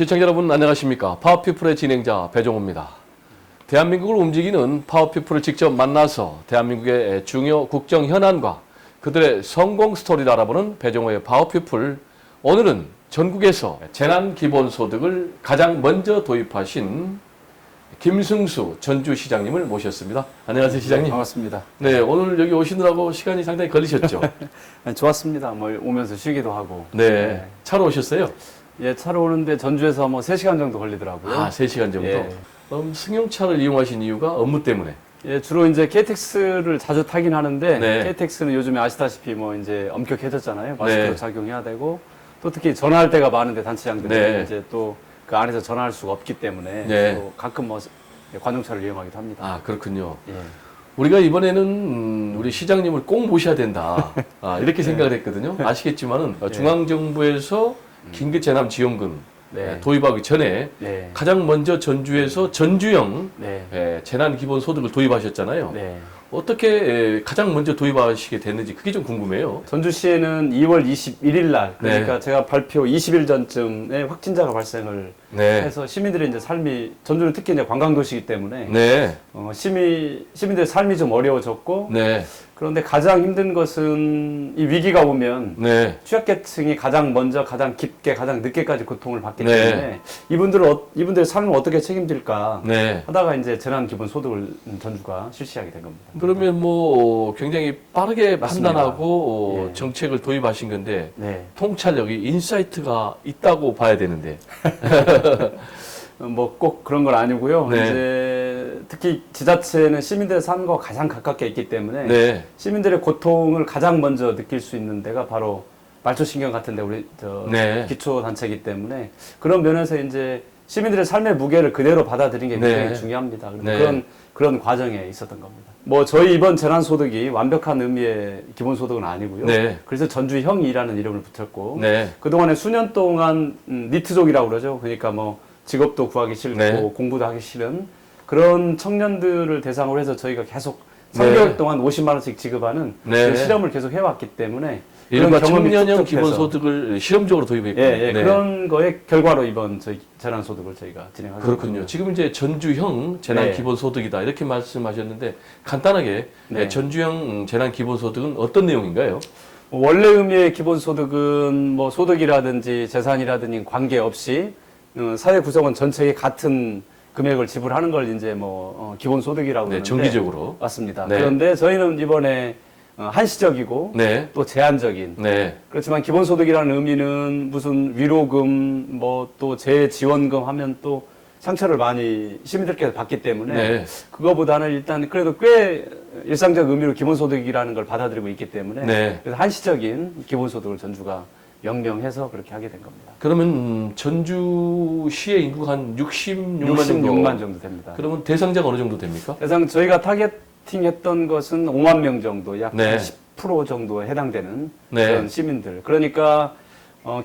시청자 여러분 안녕하십니까? 파워피플의 진행자 배종호입니다. 대한민국을 움직이는 파워피플을 직접 만나서 대한민국의 중요 국정 현안과 그들의 성공 스토리를 알아보는 배종호의 파워피플. 오늘은 전국에서 재난기본소득을 가장 먼저 도입하신 김승수 전주시장님을 모셨습니다. 안녕하세요, 시장님. 반갑습니다. 네, 오늘 여기 오시느라고 시간이 상당히 걸리셨죠? 좋았습니다. 뭐 오면서 쉬기도 하고. 네, 차로 오셨어요? 예, 차로 오는데 전주에서 뭐 3시간 정도 걸리더라고요. 아, 3시간 정도? 예. 그럼 승용차를 이용하신 이유가 업무 때문에? 예, 주로 이제 KTX를 자주 타긴 하는데, 네. KTX는 요즘에 아시다시피 뭐 이제 엄격해졌잖아요. 마스크도 네. 착용해야 되고, 또 특히 전화할 때가 많은데 단체장들은 네. 이제 또 그 안에서 전화할 수가 없기 때문에 네. 또 가끔 뭐 관용차를 이용하기도 합니다. 아, 그렇군요. 예. 우리가 이번에는 우리 시장님을 꼭 모셔야 된다. 이렇게 생각을 했거든요. 아시겠지만은 네. 중앙정부에서 긴급재난지원금 네. 도입하기 전에 네. 가장 먼저 전주에서 전주형 네. 재난기본소득을 도입하셨잖아요. 네. 어떻게 가장 먼저 도입하시게 됐는지 그게 좀 궁금해요. 전주시에는 2월 21일 날, 그러니까 네. 제가 발표 20일 전쯤에 확진자가 발생을 네. 해서 시민들의 이제 삶이, 전주는 특히 이제 관광도시이기 때문에 네. 시민들의 삶이 좀 어려워졌고, 네. 그런데 가장 힘든 것은 이 위기가 오면 네. 취약계층이 가장 먼저, 가장 깊게, 가장 늦게까지 고통을 받기 네. 때문에 이분들의 삶을 어떻게 책임질까 네. 하다가 이제 재난기본소득을 전주가 실시하게 된 겁니다. 그러면 뭐 굉장히 빠르게 맞습니다. 판단하고 예. 정책을 도입하신 건데 네. 통찰력이 인사이트가 있다고 봐야 되는데. 뭐 꼭 그런 건 아니고요. 네. 이제 특히 지자체는 시민들의 삶과 가장 가깝게 있기 때문에 네. 시민들의 고통을 가장 먼저 느낄 수 있는 데가 바로 말초신경 같은데 우리 네. 기초 단체이기 때문에 그런 면에서 이제 시민들의 삶의 무게를 그대로 받아들이는 게 굉장히 네. 중요합니다. 네. 그런 과정에 있었던 겁니다. 뭐 저희 이번 재난소득이 완벽한 의미의 기본소득은 아니고요. 네. 그래서 전주형이라는 이름을 붙였고 네. 그동안에 수년 동안 니트족이라고 그러죠. 그러니까 뭐 직업도 구하기 싫고 네. 공부도 하기 싫은 그런 청년들을 대상으로 해서 저희가 계속 3개월 동안 50만 원씩 지급하는 네. 그 실험을 계속 해왔기 때문에 이른바 경험이 청년형 촉촉해서 기본소득을 실험적으로 도입했군요. 예, 그런 거의 결과로 이번 저희 재난소득을 저희가 진행하고 그렇군요. 있습니다. 지금 이제 전주형 재난기본소득이다 이렇게 말씀하셨는데 간단하게 네. 전주형 재난기본소득은 어떤 내용인가요? 원래 의미의 기본소득은 뭐 소득이라든지 재산이라든지 관계없이 사회 구성원 전체에 같은 금액을 지불하는 걸 이제 뭐 기본소득이라고 네, 그러는데 정기적으로. 맞습니다. 네. 그런데 저희는 이번에 한시적이고 네. 또 제한적인 네. 그렇지만 기본소득이라는 의미는 무슨 위로금 뭐 또 재지원금 하면 또 상처를 많이 시민들께서 받기 때문에 네. 그거보다는 일단 그래도 꽤 일상적 의미로 기본소득이라는 걸 받아들이고 있기 때문에 네. 그래서 한시적인 기본소득을 전주가 명명해서 그렇게 하게 된 겁니다. 그러면 전주시의 인구가 한 66만 66만 정도 됩니다. 그러면 대상자가 어느 정도 됩니까? 대상 저희가 타겟팅했던 것은 5만 명 정도, 약 네. 10% 정도에 해당되는 네. 그런 시민들. 그러니까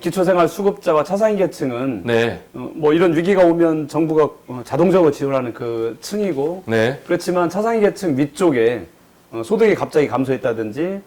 기초생활 수급자와 차상위 계층은 네. 뭐 이런 위기가 오면 정부가 자동적으로 지원하는 그 층이고 네. 그렇지만 차상위 계층 위쪽에 소득이 갑자기 감소했다든지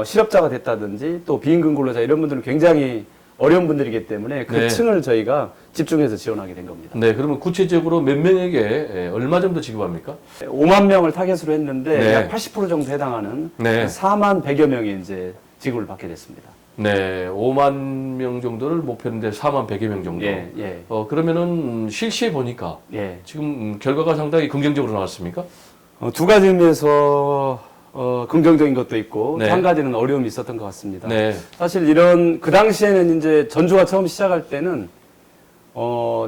실업자가 됐다든지 또 비임금 근로자 이런 분들은 굉장히 어려운 분들이기 때문에 그 네. 층을 저희가 집중해서 지원하게 된 겁니다. 네. 그러면 구체적으로 몇 명에게 얼마 정도 지급합니까? 5만 명을 타겟으로 했는데 네. 약 80% 정도 해당하는 네. 4만 100여 명이 이제 지급을 받게 됐습니다. 네. 5만 명 정도를 목표인데 4만 100여 명 정도. 예, 예, 그러면은 실시해 보니까 예. 지금 결과가 상당히 긍정적으로 나왔습니까? 두 가지 의미에서 긍정적인 것도 있고 네. 한 가지는 어려움이 있었던 것 같습니다. 네. 사실 그 당시에는 이제 전주가 처음 시작할 때는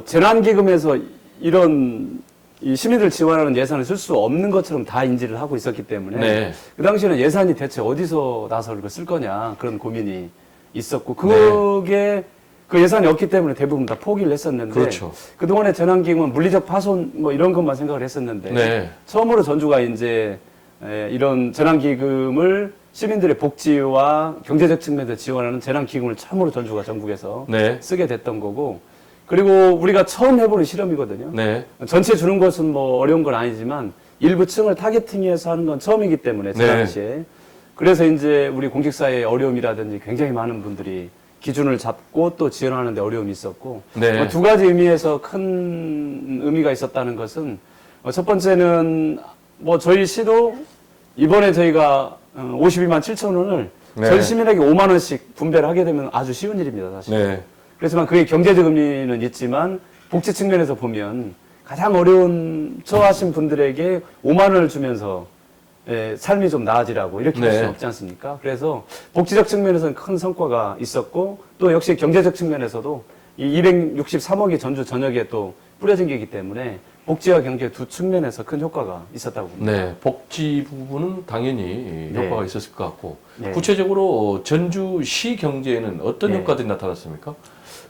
재난기금에서 이런 이 시민들 지원하는 예산을 쓸 수 없는 것처럼 다 인지를 하고 있었기 때문에 네. 그 당시에는 예산이 대체 어디서 나서 그걸 쓸 거냐 그런 고민이 있었고 그게 그 예산이 없기 때문에 대부분 다 포기를 했었는데 그렇죠. 그동안의 재난기금은 물리적 파손 뭐 이런 것만 생각을 했었는데 네. 처음으로 전주가 이제 이런 재난기금을 시민들의 복지와 경제적 측면에서 지원하는 재난기금을 처음으로 전주가 전국에서 네. 쓰게 됐던 거고 그리고 우리가 처음 해보는 실험이거든요. 네. 전체 주는 것은 뭐 어려운 건 아니지만 일부 층을 타겟팅해서 하는 건 처음이기 때문에 제 네. 당시에 그래서 이제 우리 공직사회의 어려움이라든지 굉장히 많은 분들이 기준을 잡고 또 지원하는 데 어려움이 있었고 네. 두 가지 의미에서 큰 의미가 있었다는 것은 첫 번째는 뭐 저희 시도 이번에 저희가 52만 7천 원을 네. 전 시민에게 5만 원씩 분배를 하게 되면 아주 쉬운 일입니다, 사실. 네. 그렇지만 그게 경제적 의미는 있지만 복지 측면에서 보면 가장 어려운 처하신 분들에게 5만 원을 주면서 삶이 좀 나아지라고 이렇게 할 네. 수 없지 않습니까? 그래서 복지적 측면에서는 큰 성과가 있었고 또 역시 경제적 측면에서도 이 263억이 전주 전역에 또 뿌려진 게이기 때문에 복지와 경제 두 측면에서 큰 효과가 있었다고 봅니다. 네, 복지 부분은 당연히 네. 효과가 있었을 것 같고 네. 구체적으로 전주시 경제에는 어떤 네. 효과들이 나타났습니까?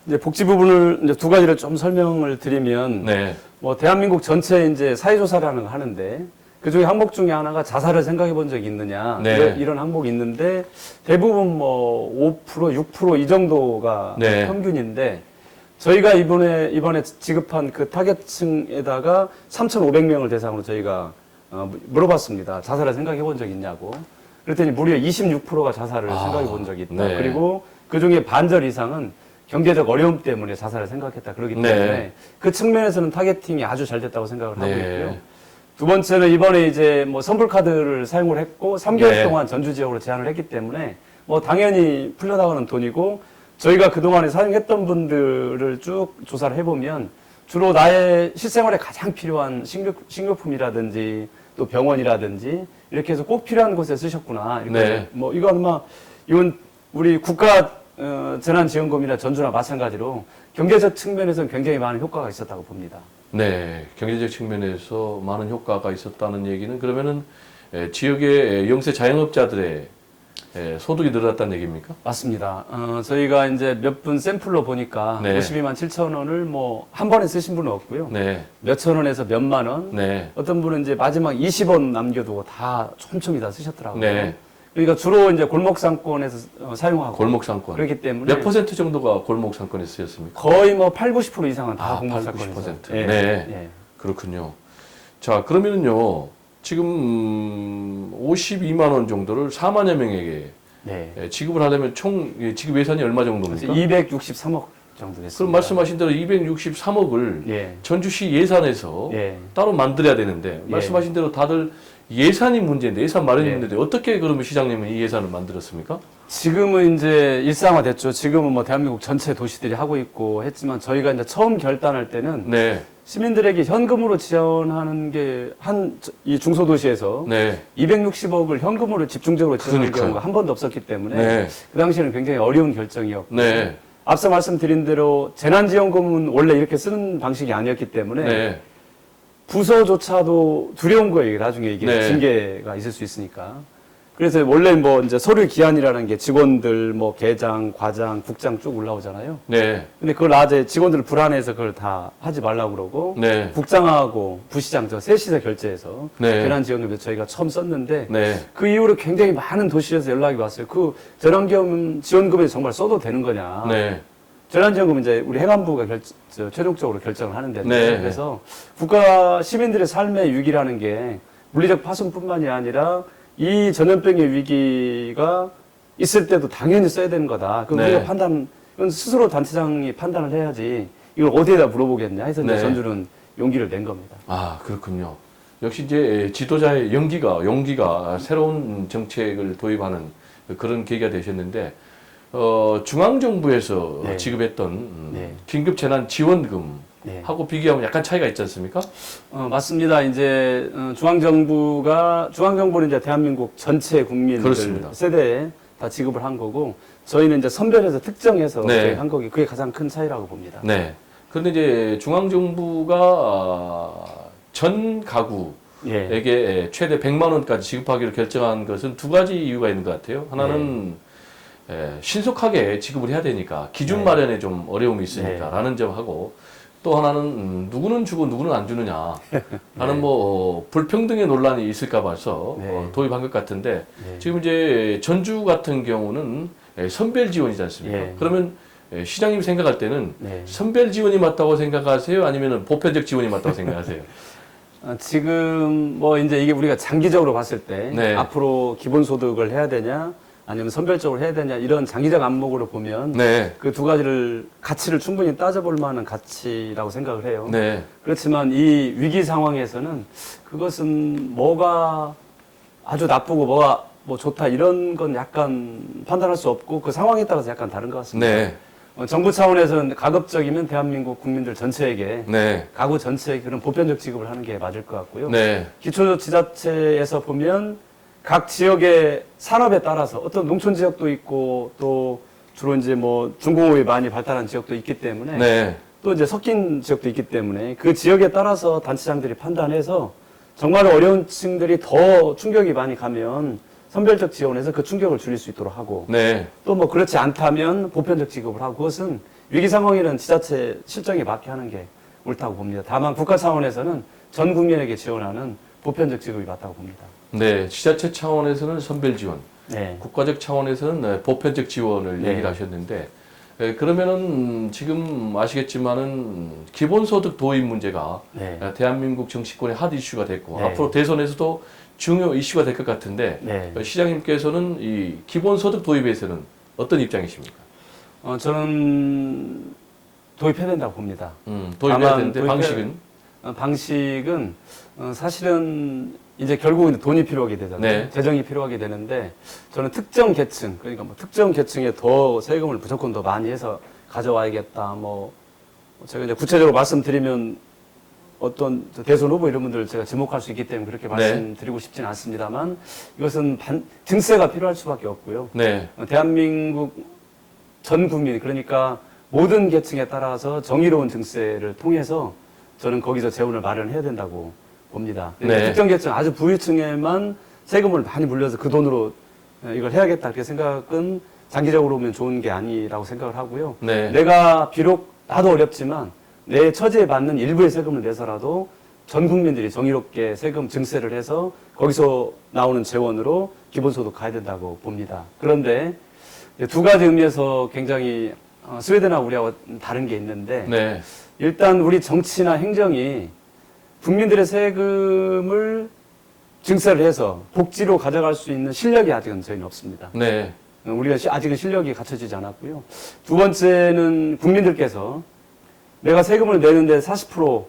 이제 복지 부분을 이제 두 가지를 좀 설명을 드리면 네, 뭐 대한민국 전체 이제 사회조사라는 걸 하는데 그 중에 항목 중에 하나가 자살을 생각해 본 적이 있느냐 네. 이런 항목이 있는데 대부분 뭐 5%, 6% 이 정도가 네. 평균인데 저희가 이번에 지급한 그 타겟층에다가 3,500명을 대상으로 저희가 물어봤습니다. 자살을 생각해 본 적이 있냐고. 그랬더니 무려 26%가 자살을 생각해 본 적이 있다. 네. 그리고 그 중에 반절 이상은 경제적 어려움 때문에 자살을 생각했다. 그렇기 때문에 네. 그 측면에서는 타겟팅이 아주 잘 됐다고 생각을 하고 네. 있고요. 두 번째는 이번에 이제 뭐 선불 카드를 사용을 했고 3개월 네. 동안 전주 지역으로 제한을 했기 때문에 뭐 당연히 풀려나가는 돈이고 저희가 그동안에 사용했던 분들을 쭉 조사를 해보면 주로 나의 실생활에 가장 필요한 식료품이라든지 또 병원이라든지 이렇게 해서 꼭 필요한 곳에 쓰셨구나. 이렇게 네. 뭐 이건 우리 국가 재난지원금이나 전주나 마찬가지로 경제적 측면에서는 굉장히 많은 효과가 있었다고 봅니다. 네, 경제적 측면에서 많은 효과가 있었다는 얘기는 그러면은 지역의 영세 자영업자들의 소득이 늘었다는 얘기입니까? 맞습니다. 저희가 이제 몇 분 샘플로 보니까 네. 52만 7천 원을 뭐 한 번에 쓰신 분은 없고요. 네, 몇천 원에서 몇만 원. 네, 어떤 분은 이제 마지막 20원 남겨두고 다 촘촘히 다 쓰셨더라고요. 네. 그러니까 주로 이제 골목 상권에서 사용하고 골목 상권. 그렇기 때문에 몇 퍼센트 정도가 골목 상권에 쓰였습니까? 거의 뭐 8, 90% 이상은 다 골목 8, 상권에서. 90%. 예. 네. 예. 그렇군요. 자, 그러면은요, 지금 52만 원 정도를 4만여 명에게 네. 지급을 하려면 총 지급 예산이 얼마 정도입니까? 263억 정도 됐습니다. 그럼 말씀하신 대로 263억을 예. 전주시 예산에서 예. 따로 만들어야 되는데 예. 말씀하신 대로 다들 예산이 문제인데 예산 마련이 예. 문제인데 어떻게 그러면 시장님은 이 예산을 만들었습니까? 지금은 이제 일상화됐죠. 지금은 뭐 대한민국 전체 도시들이 하고 있고 했지만 저희가 이제 처음 결단할 때는 네, 시민들에게 현금으로 지원하는 게 이 중소도시에서 네, 260억을 현금으로 집중적으로 지원하는 그러니까요. 경우가 한 번도 없었기 때문에 네. 그 당시에는 굉장히 어려운 결정이었고 네, 앞서 말씀드린 대로 재난지원금은 원래 이렇게 쓰는 방식이 아니었기 때문에 네, 부서조차도 두려운 거예요. 이게 나중에 이게 네. 징계가 있을 수 있으니까. 그래서 원래 뭐 이제 서류 기한이라는 게 직원들 뭐 계장, 과장, 국장 쭉 올라오잖아요. 네, 근데 그걸 낮에 직원들 불안해서 그걸 다 하지 말라고 그러고 네, 국장하고 부시장 저 셋이서 결제해서 네. 재난지원금을 저희가 처음 썼는데 네, 그 이후로 굉장히 많은 도시에서 연락이 왔어요. 그 재난지원금에 정말 써도 되는 거냐. 네, 재난지원금은 이제 우리 행안부가 최종적으로 결정을 하는 데인데 네. 그래서 국가 시민들의 삶의 위기라는 게 물리적 파손뿐만이 아니라 이 전염병의 위기가 있을 때도 당연히 써야 되는 거다. 그럼 네. 우리가 이건 스스로 단체장이 판단을 해야지 이걸 어디에다 물어보겠냐 해서 이제 네. 전주는 용기를 낸 겁니다. 아, 그렇군요. 역시 이제 지도자의 용기가 새로운 정책을 도입하는 그런 계기가 되셨는데, 중앙정부에서 네. 지급했던 네. 긴급재난지원금 네. 하고 비교하면 약간 차이가 있지 않습니까? 맞습니다. 이제 중앙정부는 이제 대한민국 전체 국민들 그렇습니다. 세대에 다 지급을 한 거고 저희는 이제 선별해서 특정해서 네. 한 거기 그게 가장 큰 차이라고 봅니다. 네. 그런데 이제 중앙정부가 전 가구에게 예. 최대 100만 원까지 지급하기로 결정한 것은 두 가지 이유가 있는 것 같아요. 하나는 신속하게 지급을 해야 되니까 기준 네. 마련에 좀 어려움이 있으니까 네. 라는 점하고 또 하나는 누구는 주고 누구는 안 주느냐 하는 네. 뭐 불평등의 논란이 있을까 봐서 네. 도입한 것 같은데 네. 지금 이제 전주 같은 경우는 선별 지원이지 않습니까? 예. 그러면 시장님이 생각할 때는 네. 선별 지원이 맞다고 생각하세요? 아니면 보편적 지원이 맞다고 생각하세요? 지금 뭐 이제 이게 우리가 장기적으로 봤을 때 네. 앞으로 기본소득을 해야 되냐 아니면 선별적으로 해야 되냐 이런 장기적 안목으로 보면 네. 그 두 가지를 가치를 충분히 따져볼 만한 가치라고 생각을 해요. 네. 그렇지만 이 위기 상황에서는 그것은 뭐가 아주 나쁘고 뭐가 뭐 좋다 이런 건 약간 판단할 수 없고 그 상황에 따라서 약간 다른 것 같습니다. 네. 정부 차원에서는 가급적이면 대한민국 국민들 전체에게 네. 가구 전체에 그런 보편적 지급을 하는 게 맞을 것 같고요. 네. 기초지자체에서 보면 각 지역의 산업에 따라서 어떤 농촌 지역도 있고 또 주로 이제 뭐 중공업이 많이 발달한 지역도 있기 때문에 네. 또 이제 섞인 지역도 있기 때문에 그 지역에 따라서 단체장들이 판단해서 정말 어려운 층들이 더 충격이 많이 가면 선별적 지원해서 그 충격을 줄일 수 있도록 하고 네. 또 뭐 그렇지 않다면 보편적 지급을 하고 그것은 위기 상황에는 지자체 실정에 맞게 하는 게 옳다고 봅니다. 다만 국가 차원에서는 전 국민에게 지원하는 보편적 지급이 맞다고 봅니다. 네. 지자체 차원에서는 선별 지원, 네. 국가적 차원에서는 보편적 지원을 네. 얘기를 하셨는데, 그러면은 지금 아시겠지만은 기본소득 도입 문제가 네. 대한민국 정치권의 핫 이슈가 됐고 네. 앞으로 대선에서도 중요 이슈가 될 것 같은데 네. 시장님께서는 이 기본소득 도입에서는 어떤 입장이십니까? 저는 도입해야 된다고 봅니다. 도입해야 다만 되는데 방식은? 방식은 사실은 이제 결국은 돈이 필요하게 되잖아요. 네. 재정이 필요하게 되는데 저는 특정 계층 그러니까 뭐 특정 계층에 더 세금을 무조건 더 많이 해서 가져와야겠다. 뭐 제가 이제 구체적으로 말씀드리면 어떤 대선 후보 이런 분들 제가 지목할 수 있기 때문에 그렇게 말씀드리고 싶지는 않습니다만 이것은 증세가 필요할 수밖에 없고요. 네. 대한민국 전 국민 그러니까 모든 계층에 따라서 정의로운 증세를 통해서 저는 거기서 재원을 마련해야 된다고 봅니다. 네. 특정 계층 아주 부유층에만 세금을 많이 물려서 그 돈으로 이걸 해야겠다 이렇게 생각은 장기적으로 보면 좋은 게 아니라고 생각을 하고요. 네. 내가 비록 나도 어렵지만 내 처지에 맞는 일부의 세금을 내서라도 전 국민들이 정의롭게 세금 증세를 해서 거기서 나오는 재원으로 기본소득 가야 된다고 봅니다. 그런데 두 가지 의미에서 굉장히 스웨덴하고 우리하고 다른 게 있는데 네. 일단 우리 정치나 행정이 국민들의 세금을 증세를 해서 복지로 가져갈 수 있는 실력이 아직은 저희는 없습니다. 네. 우리가 아직은 실력이 갖춰지지 않았고요. 두 번째는 국민들께서 내가 세금을 내는데 40%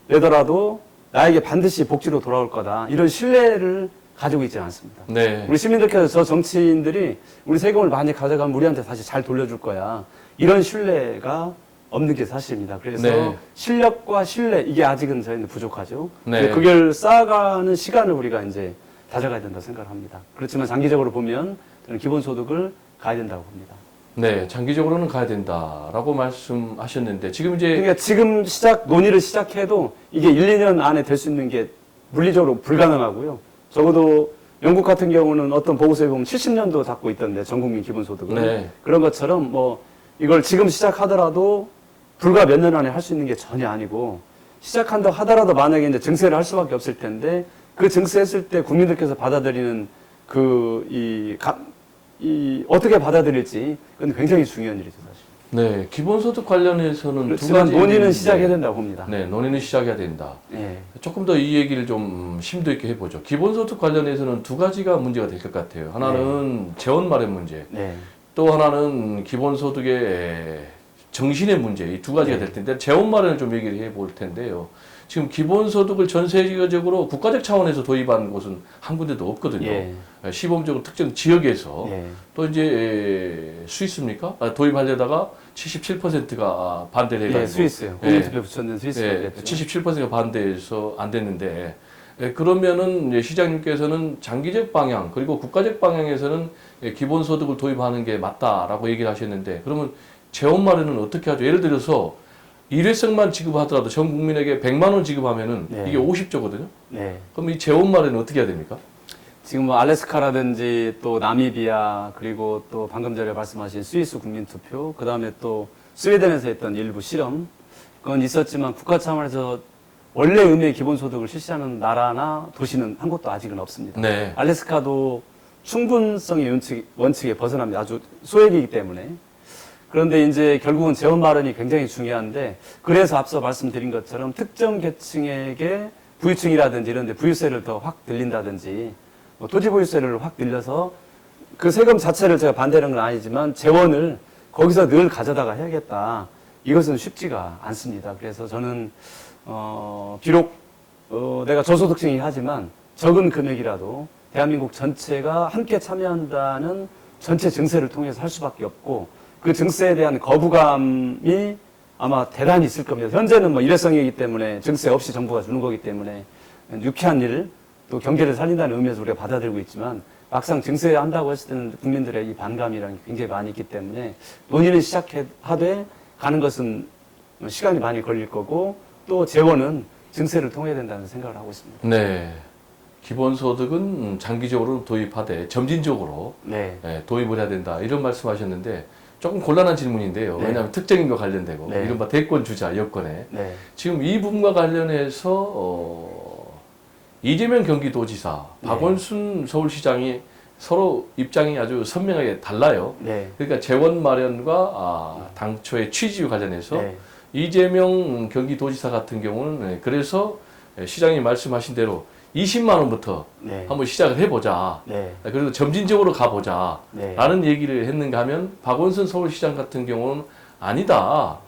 내더라도 나에게 반드시 복지로 돌아올 거다. 이런 신뢰를 가지고 있지 않습니다. 네. 우리 시민들께서 저 정치인들이 우리 세금을 많이 가져가면 우리한테 다시 잘 돌려줄 거야. 이런 신뢰가 없는 게 사실입니다. 그래서 네. 실력과 신뢰 이게 아직은 저희는 부족하죠. 네. 근데 그걸 쌓아가는 시간을 우리가 이제 다져가야 된다고 생각을 합니다. 그렇지만 장기적으로 보면 저는 기본소득을 가야 된다고 봅니다. 네. 장기적으로는 가야 된다라고 말씀하셨는데 지금 이제 그러니까 지금 논의를 시작해도 이게 1, 2년 안에 될 수 있는 게 물리적으로 불가능하고요. 적어도 영국 같은 경우는 어떤 보고서에 보면 70년도 잡고 있던데 전국민 기본소득을. 네. 그런 것처럼 뭐 이걸 지금 시작하더라도 불과 몇 년 안에 할 수 있는 게 전혀 아니고 시작한다 하더라도 만약에 이제 증세를 할 수밖에 없을 텐데 그 증세했을 때 국민들께서 받아들이는 어떻게 받아들일지 그건 굉장히 중요한 일이죠 사실. 네. 기본소득 관련해서는 두 그렇지만 가지 논의는 얘기인데, 시작해야 된다고 봅니다. 네. 논의는 시작해야 된다. 예. 조금 더 이 얘기를 좀 심도 있게 해보죠. 기본소득 관련해서는 두 가지가 문제가 될 것 같아요. 하나는 재원 마련 문제, 네. 또 하나는 기본소득의 정신의 문제, 이 두 가지가 네. 될 텐데 재원 마련을 좀 얘기를 해볼 텐데요. 지금 기본소득을 전 세계적으로 국가적 차원에서 도입한 곳은 한 군데도 없거든요. 예. 시범적으로 특정 지역에서 예. 또 이제 스위스입니까? 도입하려다가 77%가 반대를 해가지고 예, 스위스요. 예. 국민투표 붙였는 스위스가 예, 됐죠. 77%가 반대해서 안 됐는데 그러면은 이제 시장님께서는 장기적 방향 그리고 국가적 방향에서는 기본소득을 도입하는 게 맞다라고 얘기를 하셨는데 그러면 재원 마련은 어떻게 하죠? 예를 들어서 일회성만 지급하더라도 전 국민에게 100만 원 지급하면은 네. 이게 50조거든요. 네. 그럼 이 재원 마련은 어떻게 해야 됩니까? 지금 뭐 알래스카라든지 또 나미비아 그리고 또 방금 전에 말씀하신 스위스 국민투표 그다음에 또 스웨덴에서 했던 일부 실험 그건 있었지만 국가 차원에서 원래 의미의 기본소득을 실시하는 나라나 도시는 한 곳도 아직은 없습니다. 네. 알래스카도 충분성의 원칙에 벗어납니다. 아주 소액이기 때문에. 그런데 이제 결국은 재원 마련이 굉장히 중요한데 그래서 앞서 말씀드린 것처럼 특정 계층에게 부유층이라든지 이런 데 부유세를 더 확 늘린다든지 뭐 토지 보유세를 확 늘려서 그 세금 자체를 제가 반대하는 건 아니지만 재원을 거기서 늘 가져다가 해야겠다. 이것은 쉽지가 않습니다. 그래서 저는 비록 내가 저소득층이긴 하지만 적은 금액이라도 대한민국 전체가 함께 참여한다는 전체 증세를 통해서 할 수밖에 없고 그 증세에 대한 거부감이 아마 대단히 있을 겁니다. 현재는 뭐 일회성이기 때문에 증세 없이 정부가 주는 거기 때문에 유쾌한 일, 또 경제를 살린다는 의미에서 우리가 받아들이고 있지만 막상 증세한다고 했을 때는 국민들의 이 반감이라는 게 굉장히 많이 있기 때문에 논의를 시작하되 가는 것은 시간이 많이 걸릴 거고 또 재원은 증세를 통해야 된다는 생각을 하고 있습니다. 네. 기본소득은 장기적으로 도입하되 점진적으로 네. 도입을 해야 된다. 이런 말씀하셨는데 조금 곤란한 질문인데요. 네. 왜냐하면 특정인과 관련되고 네. 이른바 대권 주자 여건에 네. 지금 이 부분과 관련해서 이재명 경기도지사, 네. 박원순 서울시장이 서로 입장이 아주 선명하게 달라요. 네. 그러니까 재원 마련과 당초의 취지와 관련해서 네. 이재명 경기도지사 같은 경우는 그래서 시장이 말씀하신 대로 20만 원부터 네. 한번 시작을 해보자. 네. 그래도 점진적으로 가보자. 네. 라는 얘기를 했는가 하면 박원순 서울시장 같은 경우는 아니다.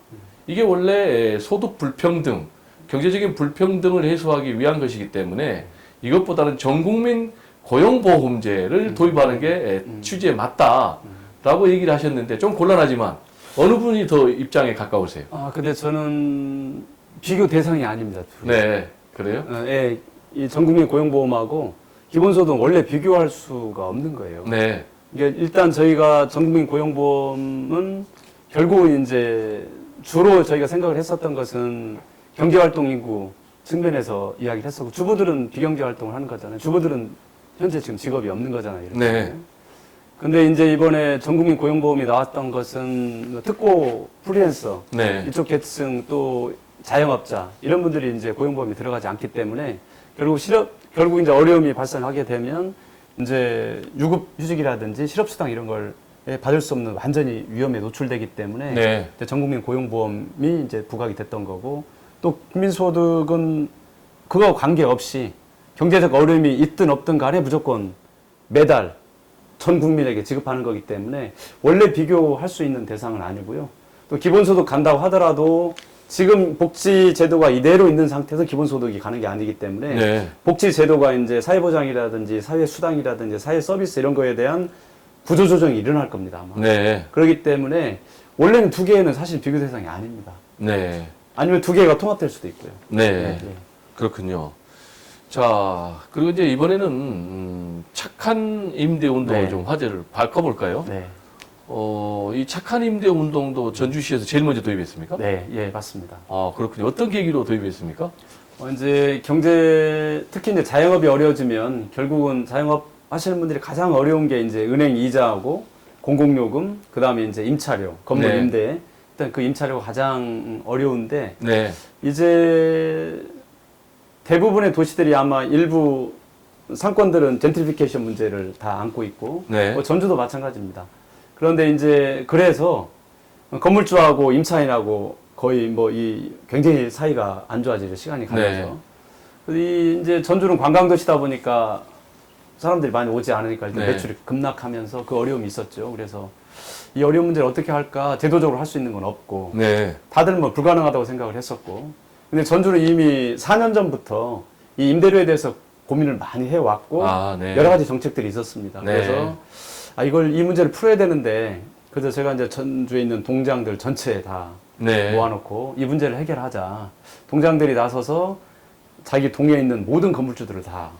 이게 원래 소득 불평등, 경제적인 불평등을 해소하기 위한 것이기 때문에 이것보다는 전국민 고용보험제를 도입하는 게 취지에 맞다라고 얘기를 하셨는데 좀 곤란하지만 어느 분이 더 입장에 가까우세요? 근데 저는 비교 대상이 아닙니다. 둘이. 네, 그래요? 이 전국민 고용보험하고 기본소득은 원래 비교할 수가 없는 거예요. 네, 이게 일단 저희가 전국민 고용보험은 결국은 이제 주로 저희가 생각을 했었던 것은 경제활동 인구 측면에서 이야기를 했었고 주부들은 비경제활동을 하는 거잖아요. 주부들은 현재 지금 직업이 없는 거잖아요. 이렇게. 네. 근데 이제 이번에 전국민 고용보험이 나왔던 것은 특고 프리랜서 네, 이쪽 계층 또 자영업자 이런 분들이 이제 고용보험에 들어가지 않기 때문에 결국 이제 어려움이 발생하게 되면 이제 유급휴직이라든지 실업수당 이런 걸 받을 수 없는 완전히 위험에 노출되기 때문에 네. 이제 전국민 고용보험이 이제 부각이 됐던 거고 또 국민소득은 그거 관계없이 경제적 어려움이 있든 없든 간에 무조건 매달 전 국민에게 지급하는 거기 때문에 원래 비교할 수 있는 대상은 아니고요. 또 기본소득 간다고 하더라도 지금 복지제도가 이대로 있는 상태에서 기본소득이 가는 게 아니기 때문에 네. 복지제도가 이제 사회보장이라든지 사회수당이라든지 사회서비스 이런 거에 대한 구조조정이 일어날 겁니다. 아마. 네, 그렇기 때문에 원래는 두 개는 사실 비교 대상이 아닙니다. 네, 아니면 두 개가 통합될 수도 있고요. 네. 그렇군요. 자, 그리고 이제 이번에는 착한 임대 운동을 네. 좀 화제를 바꿔볼까요? 네. 이 착한 임대 운동도 전주시에서 제일 먼저 도입했습니까? 네, 예, 맞습니다. 아, 그렇군요. 어떤 계기로 도입했습니까? 이제 특히 이제 자영업이 어려워지면 결국은 자영업 하시는 분들이 가장 어려운 게 이제 은행 이자하고 공공요금, 그 다음에 이제 임차료, 건물 네. 임대. 일단 그 임차료가 가장 어려운데 네, 이제 대부분의 도시들이 아마 일부 상권들은 젠트리피케이션 문제를 다 안고 있고 네. 뭐 전주도 마찬가지입니다. 그런데 이제 그래서 건물주하고 임차인하고 거의 뭐 이 굉장히 사이가 안 좋아지죠. 시간이 가면서. 이 이제 전주는 관광도시다 보니까 사람들이 많이 오지 않으니까 일단 네. 매출이 급락하면서 그 어려움이 있었죠. 그래서 이 어려운 문제를 어떻게 할까 제도적으로 할 수 있는 건 없고 네, 다들 뭐 불가능하다고 생각을 했었고 근데 전주는 이미 4년 전부터 이 임대료에 대해서 고민을 많이 해왔고 네. 여러 가지 정책들이 있었습니다. 네. 그래서 이 문제를 풀어야 되는데 그래서 제가 이제 전주에 있는 동장들 전체에 다 네. 모아놓고 이 문제를 해결하자. 동장들이 나서서 자기 동에 있는 모든 건물주들을 다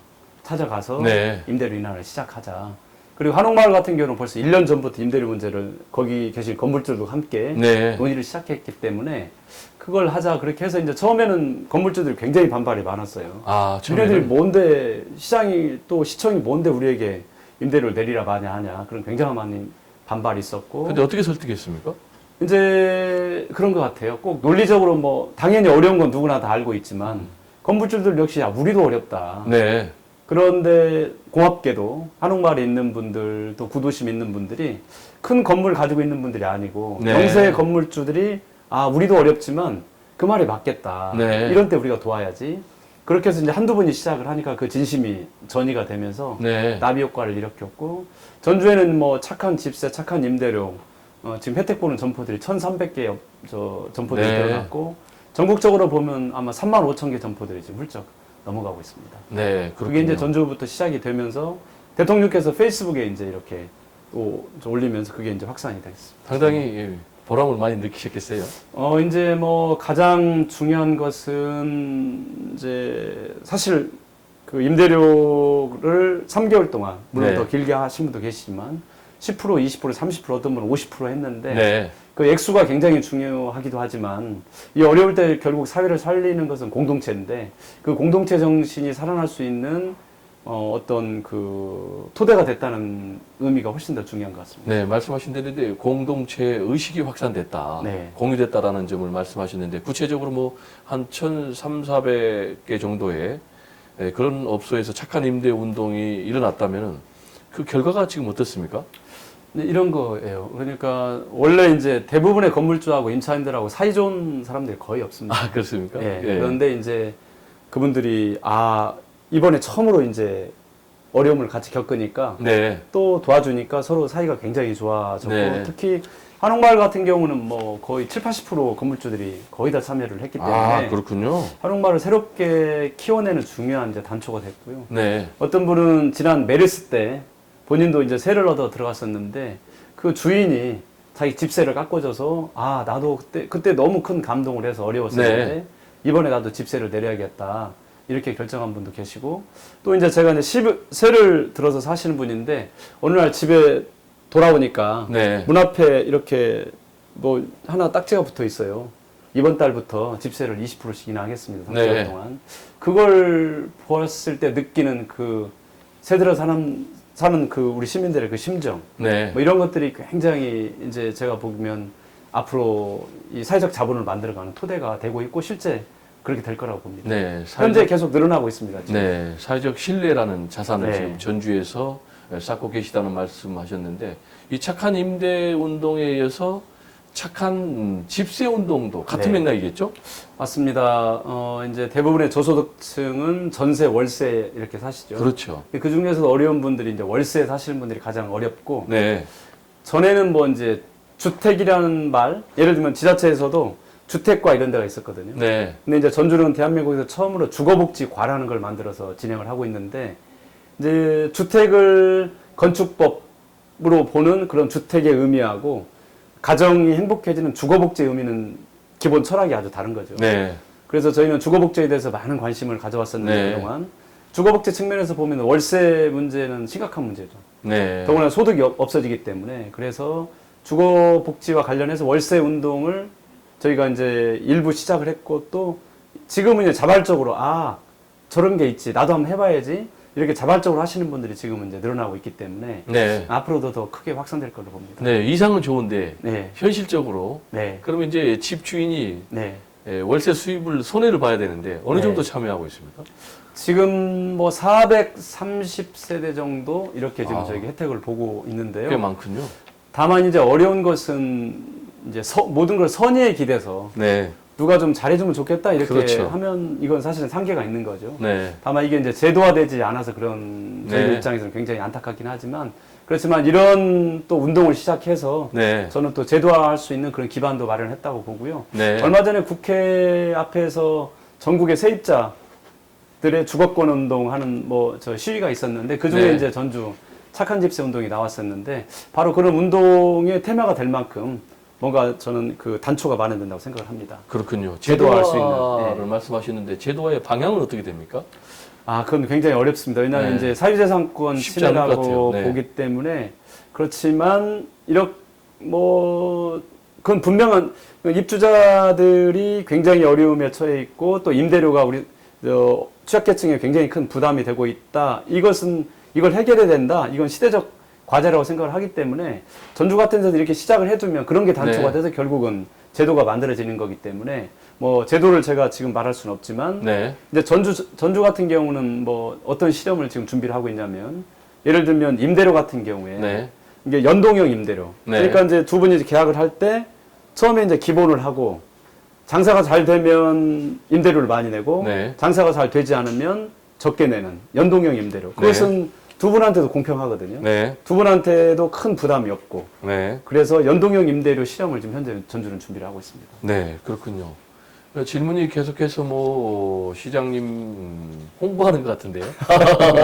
찾아가서 네. 임대료 인하를 시작하자. 그리고 한옥마을 같은 경우는 벌써 1년 전부터 임대료 문제를 거기 계신 건물주들도 함께 네. 논의를 시작했기 때문에 그걸 하자. 그렇게 해서 이제 처음에는 건물주들이 굉장히 반발이 많았어요. 아, 우리들이 처음에는 뭔데 시장이 또 시청이 뭔데 우리에게 임대료를 내리라 많이 하냐. 그런 굉장히 많은 반발이 있었고. 근데 어떻게 설득했습니까? 이제 그런 것 같아요. 꼭 논리적으로 뭐 당연히 어려운 건 누구나 다 알고 있지만 건물주들 역시 우리도 어렵다. 네. 그런데 고맙게도 한옥마을에 있는 분들 또 구도심에 있는 분들이 큰 건물 가지고 있는 분들이 아니고 네. 영세 건물주들이 우리도 어렵지만 그 말이 맞겠다. 네. 이런 때 우리가 도와야지. 그렇게 해서 이제 한두 분이 시작을 하니까 그 진심이 전이가 되면서 네. 나비 효과를 일으켰고, 전주에는 뭐 착한 집세, 착한 임대료, 지금 혜택 보는 점포들이 1,300개 점포들이 네. 들어갔고, 전국적으로 보면 아마 35,000개 점포들이 지금 훌쩍 넘어가고 있습니다. 네, 그렇군요. 그게 이제 전주부터 시작이 되면서 대통령께서 페이스북에 이제 이렇게 또 올리면서 그게 이제 확산이 됐습니다. 상당히 예, 보람을 많이 느끼셨겠어요. 이제 뭐 가장 중요한 것은 이제 사실 그 임대료를 3개월 동안 물론 네. 더 길게 하신 분도 계시지만 10%, 20%, 30% 어떤 분은 50% 했는데 네. 그 액수가 굉장히 중요하기도 하지만 이 어려울 때 결국 사회를 살리는 것은 공동체인데 그 공동체 정신이 살아날 수 있는 어떤 그 토대가 됐다는 의미가 훨씬 더 중요한 것 같습니다. 네, 말씀하신 대로 공동체 의식이 확산됐다, 네. 공유됐다라는 점을 말씀하셨는데 구체적으로 뭐 한 1,300~400개 정도의 그런 업소에서 착한 임대 운동이 일어났다면은 그 결과가 지금 어떻습니까? 네, 이런 거예요. 그러니까 원래 이제 대부분의 건물주하고 임차인들하고 사이 좋은 사람들이 거의 없습니다. 아, 그렇습니까? 예. 예. 그런데 이제 그분들이 이번에 처음으로 이제 어려움을 같이 겪으니까 네. 또 도와주니까 서로 사이가 굉장히 좋아졌고 네. 특히 한옥마을 같은 경우는 뭐 거의 70~80% 건물주들이 거의 다 참여를 했기 때문에 아, 그렇군요. 한옥마을을 새롭게 키워내는 중요한 이제 단초가 됐고요. 네. 어떤 분은 지난 메르스 때 본인도 이제 세를 얻어 들어갔었는데 그 주인이 자기 집세를 깎아줘서 나도 그때 너무 큰 감동을 해서 어려웠었는데 네. 이번에 나도 집세를 내려야겠다 이렇게 결정한 분도 계시고 또 이제 제가 이제 세를 들어서 사시는 분인데 어느 날 집에 돌아오니까 네. 문 앞에 이렇게 뭐 하나 딱지가 붙어 있어요. 이번 달부터 집세를 20%씩 인하하겠습니다. 3개월 네. 동안. 그걸 보았을 때 느끼는 그 세들어 사는 그 우리 시민들의 그 심정, 네. 뭐 이런 것들이 굉장히 이제 제가 보면 앞으로 이 사회적 자본을 만들어가는 토대가 되고 있고 실제 그렇게 될 거라고 봅니다. 네. 현재 계속 늘어나고 있습니다. 지금. 네, 사회적 신뢰라는 자산을 네. 지금 전주에서 쌓고 계시다는 말씀하셨는데 이 착한 임대 운동에 이어서 착한 집세 운동도 같은 네. 맥락이겠죠? 맞습니다. 이제 대부분의 저소득층은 전세, 월세 이렇게 사시죠. 그렇죠. 그 중에서도 어려운 분들이 이제 월세 사시는 분들이 가장 어렵고 네, 전에는 뭐 이제 주택이라는 말, 예를 들면 지자체에서도 주택과 이런 데가 있었거든요. 네, 근데 이제 전주는 대한민국에서 처음으로 주거복지과라는 걸 만들어서 진행을 하고 있는데 이제 주택을 건축법으로 보는 그런 주택의 의미하고 가정이 행복해지는 주거복지의 의미는 기본 철학이 아주 다른 거죠. 네, 그래서 저희는 주거복지에 대해서 많은 관심을 가져왔었는데 네. 그동안 주거복지 측면에서 보면 월세 문제는 심각한 문제죠. 네, 더구나 소득이 없어지기 때문에 그래서 주거복지와 관련해서 월세 운동을 저희가 이제 일부 시작을 했고 또 지금은 이제 자발적으로 저런 게 있지 나도 한번 해봐야지 이렇게 자발적으로 하시는 분들이 지금은 이제 늘어나고 있기 때문에 네, 앞으로도 더 크게 확산될 거로 봅니다. 네, 이상은 좋은데 네, 현실적으로 네, 그러면 이제 집 주인이 네. 월세 수입을 손해를 봐야 되는데 어느 네. 정도 참여하고 있습니까? 지금 뭐 430세대 정도 이렇게 지금 아. 저희가 혜택을 보고 있는데요. 꽤 많군요. 다만 이제 어려운 것은 이제 모든 걸 선의에 기대서 네, 누가 좀 잘해주면 좋겠다 이렇게 그렇죠. 하면 이건 사실은 한계가 있는 거죠. 네, 다만 이게 이제 제도화되지 않아서 그런 저희 네. 입장에서는 굉장히 안타깝긴 하지만 그렇지만 이런 또 운동을 시작해서 네, 저는 또 제도화할 수 있는 그런 기반도 마련했다고 보고요. 네, 얼마 전에 국회 앞에서 전국의 세입자들의 주거권 운동하는 저 시위가 있었는데 그 중에 네. 이제 전주 착한 집세 운동이 나왔었는데 바로 그런 운동의 테마가 될 만큼 뭔가 저는 그 단초가 마련된다고 생각을 합니다. 그렇군요. 제도화할 수 제도화를 있는, 네. 말씀하시는데 제도화의 방향은 어떻게 됩니까? 그건 굉장히 어렵습니다. 왜냐하면 네. 이제 사유재산권 쉽지 않을 것 같아요. 침해라고 네. 보기 때문에 그렇지만 그건 분명한 입주자들이 굉장히 어려움에 처해 있고 또 임대료가 우리 취약계층에 굉장히 큰 부담이 되고 있다. 이걸 해결해야 된다. 이건 시대적 과제라고 생각을 하기 때문에 전주 같은 데서 이렇게 시작을 해두면 그런 게 단초가 네. 돼서 결국은 제도가 만들어지는 거기 때문에 제도를 제가 지금 말할 수는 없지만 네, 이제 전주 같은 경우는 어떤 실험을 지금 준비를 하고 있냐면 예를 들면 임대료 같은 경우에 네, 이게 연동형 임대료. 네. 그러니까 이제 두 분이 계약을 할 때 처음에 이제 기본을 하고 장사가 잘 되면 임대료를 많이 내고 네. 장사가 잘 되지 않으면 적게 내는 연동형 임대료. 그것은 두 분한테도 공평하거든요. 네. 두 분한테도 큰 부담이 없고 네. 그래서 연동형 임대료 실험을 지금 현재 전주는 준비를 하고 있습니다. 네, 그렇군요. 질문이 계속해서 뭐 시장님 홍보하는 것 같은데요.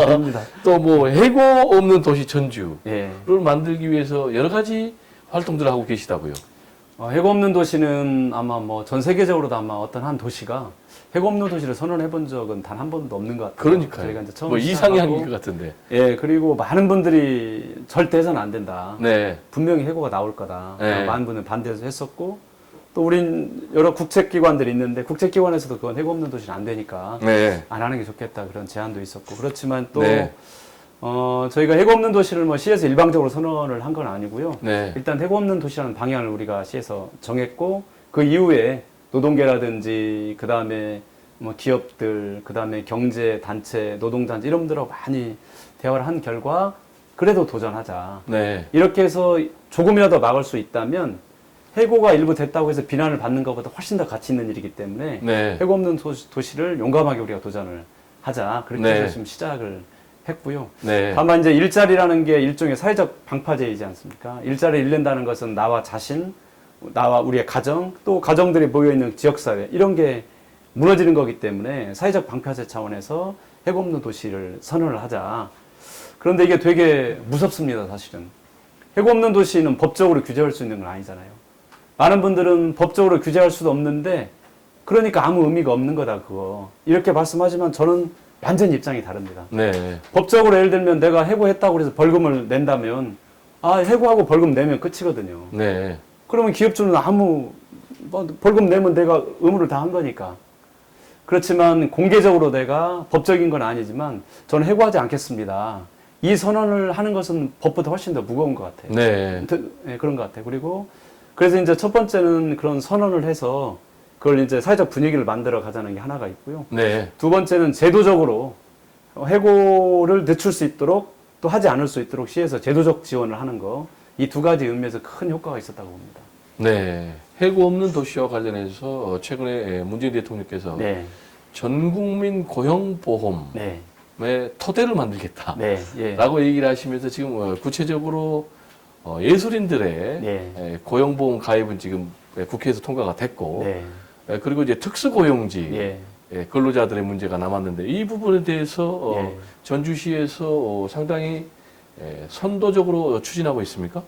아닙니다. 또 뭐 해고 없는 도시 전주를 예. 만들기 위해서 여러 가지 활동들을 하고 계시다고요. 해고 없는 도시는 아마 뭐 전 세계적으로도 아마 어떤 한 도시가 해고 없는 도시를 선언해 본 적은 단 한 번도 없는 것 같아요. 그러니까요. 저희가 이제 처음 뭐 이상향인 시작하고, 것 같은데. 예, 그리고 많은 분들이 절대 해서는 안 된다. 네. 분명히 해고가 나올 거다. 네. 많은 분은 반대해서 했었고 또 우린 여러 국책기관들이 있는데 국책기관에서도 그건 해고 없는 도시는 안 되니까 네. 안 하는 게 좋겠다 그런 제안도 있었고 그렇지만 또 네. 저희가 해고 없는 도시를 뭐 시에서 일방적으로 선언을 한 건 아니고요. 네. 일단 해고 없는 도시라는 방향을 우리가 시에서 정했고 그 이후에 노동계라든지 그 다음에 뭐 기업들 그 다음에 경제 단체 노동단체 이런 분들하고 많이 대화를 한 결과 그래도 도전하자. 네. 이렇게 해서 조금이라도 막을 수 있다면 해고가 일부 됐다고 해서 비난을 받는 것보다 훨씬 더 가치 있는 일이기 때문에 네. 해고 없는 도시를 용감하게 우리가 도전을 하자. 그렇게 네. 해서 지금 시작을 했고요. 네. 다만 이제 일자리라는 게 일종의 사회적 방파제이지 않습니까? 일자리를 잃는다는 것은 나와 자신, 나와 우리의 가정, 또 가정들이 모여있는 지역사회 이런 게 무너지는 거기 때문에 사회적 방파제 차원에서 해고 없는 도시를 선언을 하자. 그런데 이게 되게 무섭습니다, 사실은. 해고 없는 도시는 법적으로 규제할 수 있는 건 아니잖아요. 많은 분들은 법적으로 규제할 수도 없는데 그러니까 아무 의미가 없는 거다, 그거. 이렇게 말씀하지만 저는 완전히 입장이 다릅니다. 네. 법적으로 예를 들면 내가 해고했다고 해서 벌금을 낸다면 해고하고 벌금 내면 끝이거든요. 네. 그러면 기업주는 아무 벌금 내면 내가 의무를 다 한 거니까. 그렇지만 공개적으로 내가 법적인 건 아니지만 저는 해고하지 않겠습니다. 이 선언을 하는 것은 법보다 훨씬 더 무거운 것 같아요. 네. 네, 그런 것 같아요. 그리고 그래서 이제 첫 번째는 그런 선언을 해서 그걸 이제 사회적 분위기를 만들어 가자는 게 하나가 있고요. 네. 두 번째는 제도적으로 해고를 늦출 수 있도록 또 하지 않을 수 있도록 시에서 제도적 지원을 하는 거. 이 두 가지 의미에서 큰 효과가 있었다고 봅니다. 네. 해고 없는 도시와 관련해서 최근에 문재인 대통령께서 네. 전국민 고용보험의 네. 토대를 만들겠다. 네. 예. 라고 얘기를 하시면서 지금 구체적으로 예술인들의 네. 고용보험 가입은 지금 국회에서 통과가 됐고 네. 그리고 이제 특수고용지 예. 근로자들의 문제가 남았는데 이 부분에 대해서 예. 전주시에서 상당히 선도적으로 추진하고 있습니까?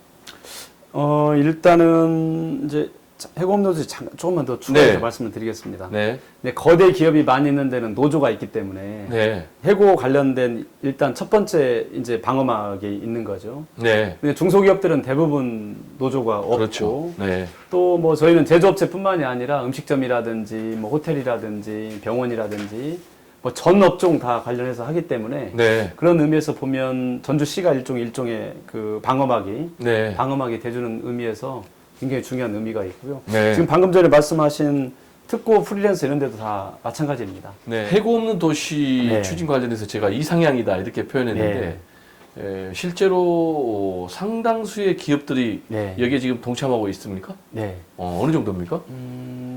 일단은 이제 해고 없는 도시 조금만 더 추가해서 네. 말씀을 드리겠습니다. 네. 네, 거대 기업이 많이 있는 데는 노조가 있기 때문에 네. 해고 관련된 일단 첫 번째 이제 방어막이 있는 거죠. 네. 근데 중소기업들은 대부분 노조가 없고 그렇죠. 네. 또 뭐 저희는 제조업체뿐만이 아니라 음식점이라든지 뭐 호텔이라든지 병원이라든지 뭐 전 업종 다 관련해서 하기 때문에 네. 그런 의미에서 보면 전주시가 일종의 그 방어막이 네. 대주는 의미에서 굉장히 중요한 의미가 있고요. 네. 지금 방금 전에 말씀하신 특고 프리랜서 이런 데도 다 마찬가지입니다. 네. 해고 없는 도시 네. 추진 관련해서 제가 이상향이다 이렇게 표현했는데 실제로 상당수의 기업들이 네. 여기에 지금 동참하고 있습니까? 네. 어느 정도입니까?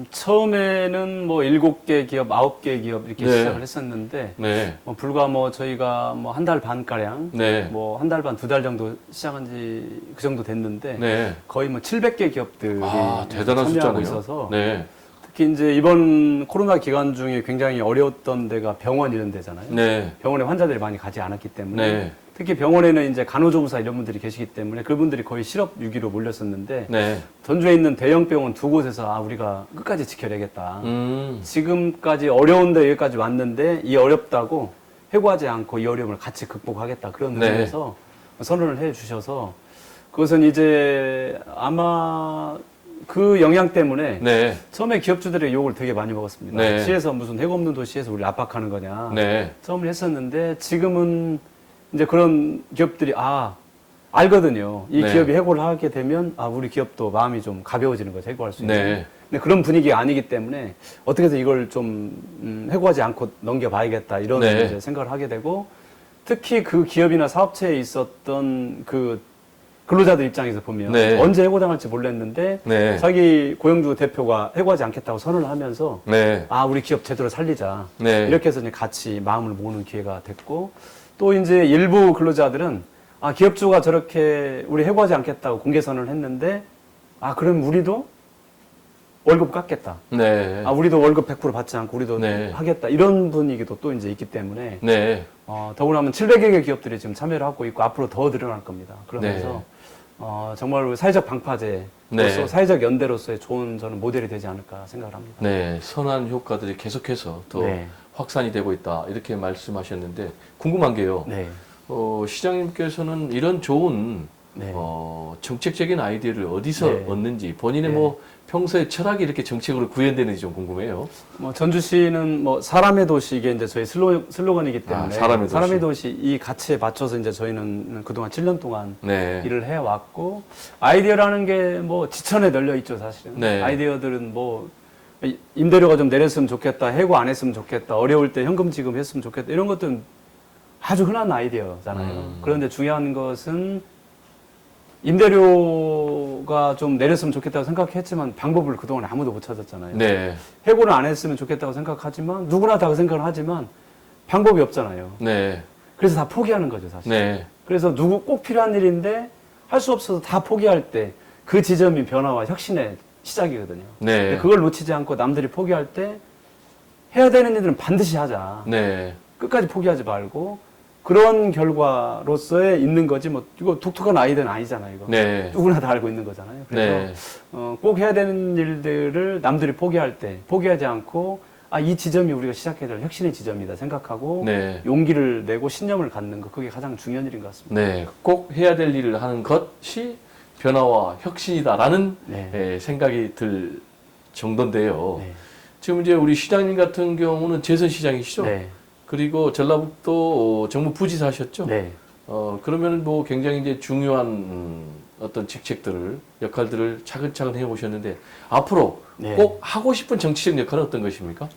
처음에는 뭐 7개 기업, 9개 기업 이렇게 네. 시작을 했었는데 네. 불과 뭐 저희가 뭐 한 달 반 가량 네. 뭐 한 달 반, 두 달 정도 시작한 지 그 정도 됐는데 네. 거의 뭐 700개 기업들이 대단한 참여하고 숫자네요. 있어서 네. 특히 이제 이번 코로나 기간 중에 굉장히 어려웠던 데가 병원 이런 데잖아요. 네. 병원에 환자들이 많이 가지 않았기 때문에 네. 특히 병원에는 이제 간호조무사 이런 분들이 계시기 때문에 그분들이 거의 실업 위기로 몰렸었는데 네. 전주에 있는 대형 병원 두 곳에서 우리가 끝까지 지켜내겠다. 음. 지금까지 어려운데 여기까지 왔는데 이 어렵다고 해고하지 않고 이 어려움을 같이 극복하겠다. 그런 네. 의미에서 선언을 해 주셔서 그것은 이제 아마 그 영향 때문에 네. 처음에 기업주들의 욕을 되게 많이 먹었습니다. 네. 시에서 무슨 해고 없는 도시에서 우리를 압박하는 거냐. 네. 처음에 했었는데 지금은 이제 그런 기업들이 알거든요. 이 네. 기업이 해고를 하게 되면 우리 기업도 마음이 좀 가벼워지는 거죠. 해고할 수 있는. 네. 근데 그런 분위기가 아니기 때문에 어떻게 해서 이걸 좀 해고하지 않고 넘겨봐야겠다 이런 네. 이제 생각을 하게 되고 특히 그 기업이나 사업체에 있었던 그 근로자들 입장에서 보면 네. 언제 해고당할지 몰랐는데 네. 자기 고용주 대표가 해고하지 않겠다고 선언을 하면서 네. 아, 우리 기업 제대로 살리자. 네. 이렇게 해서 이제 같이 마음을 모으는 기회가 됐고 또 이제 일부 근로자들은 아, 기업주가 저렇게 우리 해고하지 않겠다고 공개 선언을 했는데 아, 그럼 우리도 월급 깎겠다. 네. 아, 우리도 월급 100% 받지 않고 우리도 네. 하겠다. 이런 분위기도 또 이제 있기 때문에 네. 더구나 하면 700여 개 기업들이 지금 참여를 하고 있고 앞으로 더 늘어날 겁니다. 그러면서 네. 정말 사회적 방파제로서 네. 사회적 연대로서의 좋은 저는 모델이 되지 않을까 생각을 합니다. 네. 선한 효과들이 계속해서 더 네. 확산이 되고 있다. 이렇게 말씀하셨는데 궁금한 게요. 네. 시장님께서는 이런 좋은 네. 정책적인 아이디어를 어디서 네. 얻는지 본인의 네. 뭐 평소에 철학이 이렇게 정책으로 구현되는지 좀 궁금해요. 뭐 전주시는 뭐 사람의 도시 이게 이제 저희 슬로건이기 때문에 사람의 도시. 이 가치에 맞춰서 이제 저희는 그동안 7년 동안 네. 일을 해 왔고 아이디어라는 게 뭐 지천에 널려 있죠, 사실은. 네. 아이디어들은 뭐 임대료가 좀 내렸으면 좋겠다, 해고 안 했으면 좋겠다, 어려울 때 현금 지급했으면 좋겠다 이런 것들은 아주 흔한 아이디어잖아요. 그런데 중요한 것은 임대료가 좀 내렸으면 좋겠다고 생각했지만 방법을 그동안 아무도 못 찾았잖아요. 네. 해고를 안 했으면 좋겠다고 생각하지만 누구나 다 그 생각을 하지만 방법이 없잖아요. 네. 그래서 다 포기하는 거죠, 사실. 네. 그래서 누구 꼭 필요한 일인데 할 수 없어서 다 포기할 때 그 지점이 변화와 혁신의 시작이거든요. 네. 그걸 놓치지 않고 남들이 포기할 때 해야 되는 일들은 반드시 하자. 네. 끝까지 포기하지 말고 그런 결과로서의 있는 거지 뭐 이거 독특한 아이디어는 아니잖아요. 이거. 네. 누구나 다 알고 있는 거잖아요. 그래서 네. 꼭 해야 되는 일들을 남들이 포기할 때 포기하지 않고 아, 이 지점이 우리가 시작해야 될 혁신의 지점이다 생각하고 네. 용기를 내고 신념을 갖는 것 그게 가장 중요한 일인 것 같습니다. 네. 꼭 해야 될 일을 하는 것이 변화와 혁신이다라는 네. 생각이 들 정도인데요. 네. 지금 이제 우리 시장님 같은 경우는 재선 시장이시죠? 네. 그리고 전라북도 정부 부지사셨죠? 네. 그러면 뭐 굉장히 이제 중요한 어떤 직책들을, 역할들을 차근차근 해오셨는데, 앞으로 네. 꼭 하고 싶은 정치적 역할은 어떤 것입니까?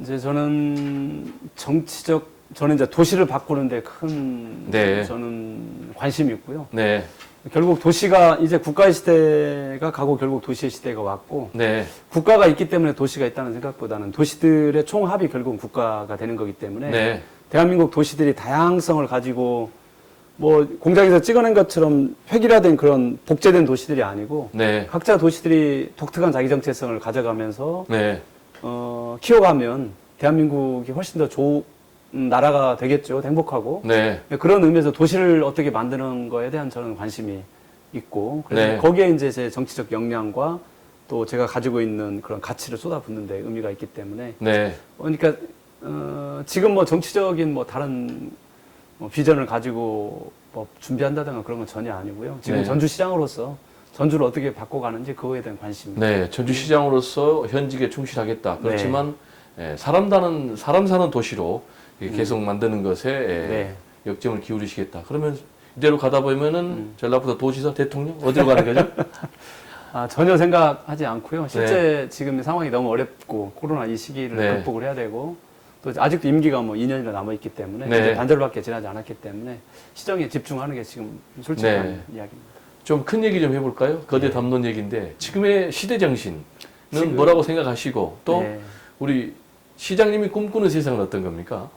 이제 저는 저는 이제 도시를 바꾸는데 큰 네. 저는 관심이 있고요. 네, 결국 도시가 이제 국가의 시대가 가고 결국 도시의 시대가 왔고 네, 국가가 있기 때문에 도시가 있다는 생각보다는 도시들의 총합이 결국은 국가가 되는 거기 때문에 네, 대한민국 도시들이 다양성을 가지고 뭐 공장에서 찍어낸 것처럼 획일화된 그런 복제된 도시들이 아니고 네, 각자 도시들이 독특한 자기 정체성을 가져가면서 네, 키워가면 대한민국이 훨씬 더 좋은 나라가 되겠죠. 행복하고. 네, 그런 의미에서 도시를 어떻게 만드는 거에 대한 저는 관심이 있고 그래서 네. 거기에 이제 제 정치적 역량과 또 제가 가지고 있는 그런 가치를 쏟아붓는 데 의미가 있기 때문에 네, 그러니까 지금 뭐 정치적인 뭐 다른 뭐 비전을 가지고 뭐 준비한다든가 그런 건 전혀 아니고요. 지금 네. 전주시장으로서 전주를 어떻게 바꿔가는지 그거에 대한 관심. 네, 전주시장으로서 현직에 충실하겠다. 그렇지만 사람 사는 도시로 계속 만드는 것에 네. 역점을 기울이시겠다. 그러면 이대로 가다 보면은 전라북도 도지사 대통령 어디로 가는 거죠? 전혀 생각하지 않고요. 실제 지금 상황이 너무 어렵고 코로나 이 시기를 네. 극복을 해야 되고 또 아직도 임기가 뭐 2년이나 남아 있기 때문에 네. 이제 반절밖에 지나지 않았기 때문에 시정에 집중하는 게 지금 솔직한 네. 이야기입니다. 좀 큰 얘기 좀 해볼까요? 거대 담론 얘기인데 지금의 시대 정신은 지금- 뭐라고 생각하시고 또 네. 우리 시장님이 꿈꾸는 세상은 어떤 겁니까?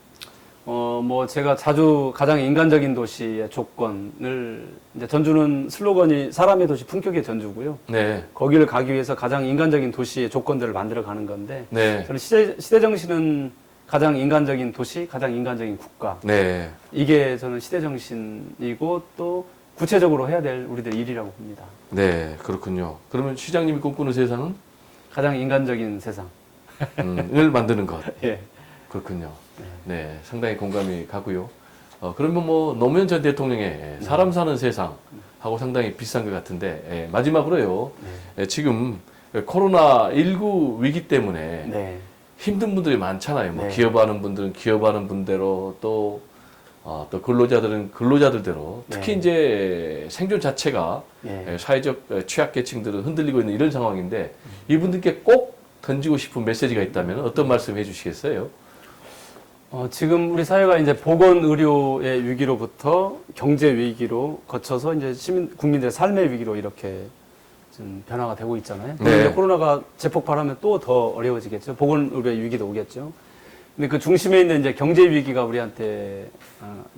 뭐 제가 자주 가장 인간적인 도시의 조건을 이제 전주는 슬로건이 사람의 도시 품격의 전주고요. 네, 거기를 가기 위해서 가장 인간적인 도시의 조건들을 만들어 가는 건데 네, 저는 시대 정신은 가장 인간적인 도시, 가장 인간적인 국가. 네, 이게 저는 시대 정신이고 또 구체적으로 해야 될 우리들 일이라고 봅니다. 네, 그렇군요. 그러면 시장님이 꿈꾸는 세상은 가장 인간적인 세상. 을 만드는 것. 예. 그렇군요. 네, 상당히 공감이 가고요. 그러면 뭐 노무현 전 대통령의 사람 사는 세상하고 상당히 비슷한 것 같은데 마지막으로요. 지금 코로나19 위기 때문에 네. 힘든 분들이 많잖아요. 뭐 네. 기업하는 분들은 기업하는 분대로 또 근로자들은 근로자들대로 특히 네. 이제 생존 자체가 예. 사회적 취약계층들은 흔들리고 있는 이런 상황인데 이분들께 꼭 던지고 싶은 메시지가 있다면 어떤 말씀 해주시겠어요? 지금 우리 사회가 이제 보건 의료의 위기로부터 경제 위기로 거쳐서 이제 국민들의 삶의 위기로 이렇게 좀 변화가 되고 있잖아요. 네. 이제 코로나가 재폭발하면 또 더 어려워지겠죠. 보건 의료의 위기도 오겠죠. 근데 그 중심에 있는 이제 경제 위기가 우리한테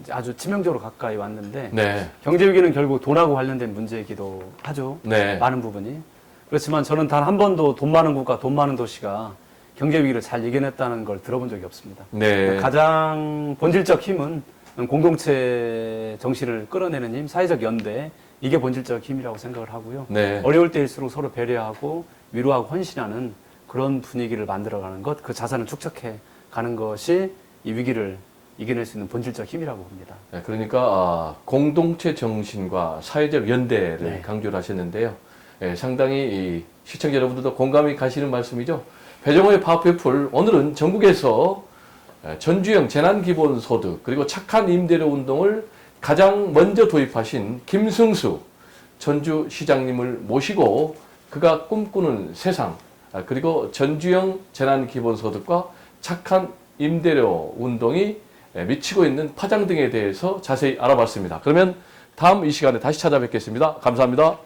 이제 아주 치명적으로 가까이 왔는데 네. 경제 위기는 결국 돈하고 관련된 문제이기도 하죠. 네. 많은 부분이. 그렇지만 저는 단 한 번도 돈 많은 국가, 돈 많은 도시가 경제 위기를 잘 이겨냈다는 걸 들어본 적이 없습니다. 네. 가장 본질적 힘은 공동체 정신을 끌어내는 힘, 사회적 연대, 이게 본질적 힘이라고 생각을 하고요. 네. 어려울 때일수록 서로 배려하고 위로하고 헌신하는 그런 분위기를 만들어가는 것, 그 자산을 축적해 가는 것이 이 위기를 이겨낼 수 있는 본질적 힘이라고 봅니다. 네, 그러니까 공동체 정신과 사회적 연대를 네. 강조를 하셨는데요. 상당히 이 시청자 여러분들도 공감이 가시는 말씀이죠. 배종호의 파워피플, 오늘은 전국에서 전주형 재난기본소득 그리고 착한 임대료 운동을 가장 먼저 도입하신 김승수 전주시장님을 모시고 그가 꿈꾸는 세상, 그리고 전주형 재난기본소득과 착한 임대료 운동이 미치고 있는 파장 등에 대해서 자세히 알아봤습니다. 그러면 다음 이 시간에 다시 찾아뵙겠습니다. 감사합니다.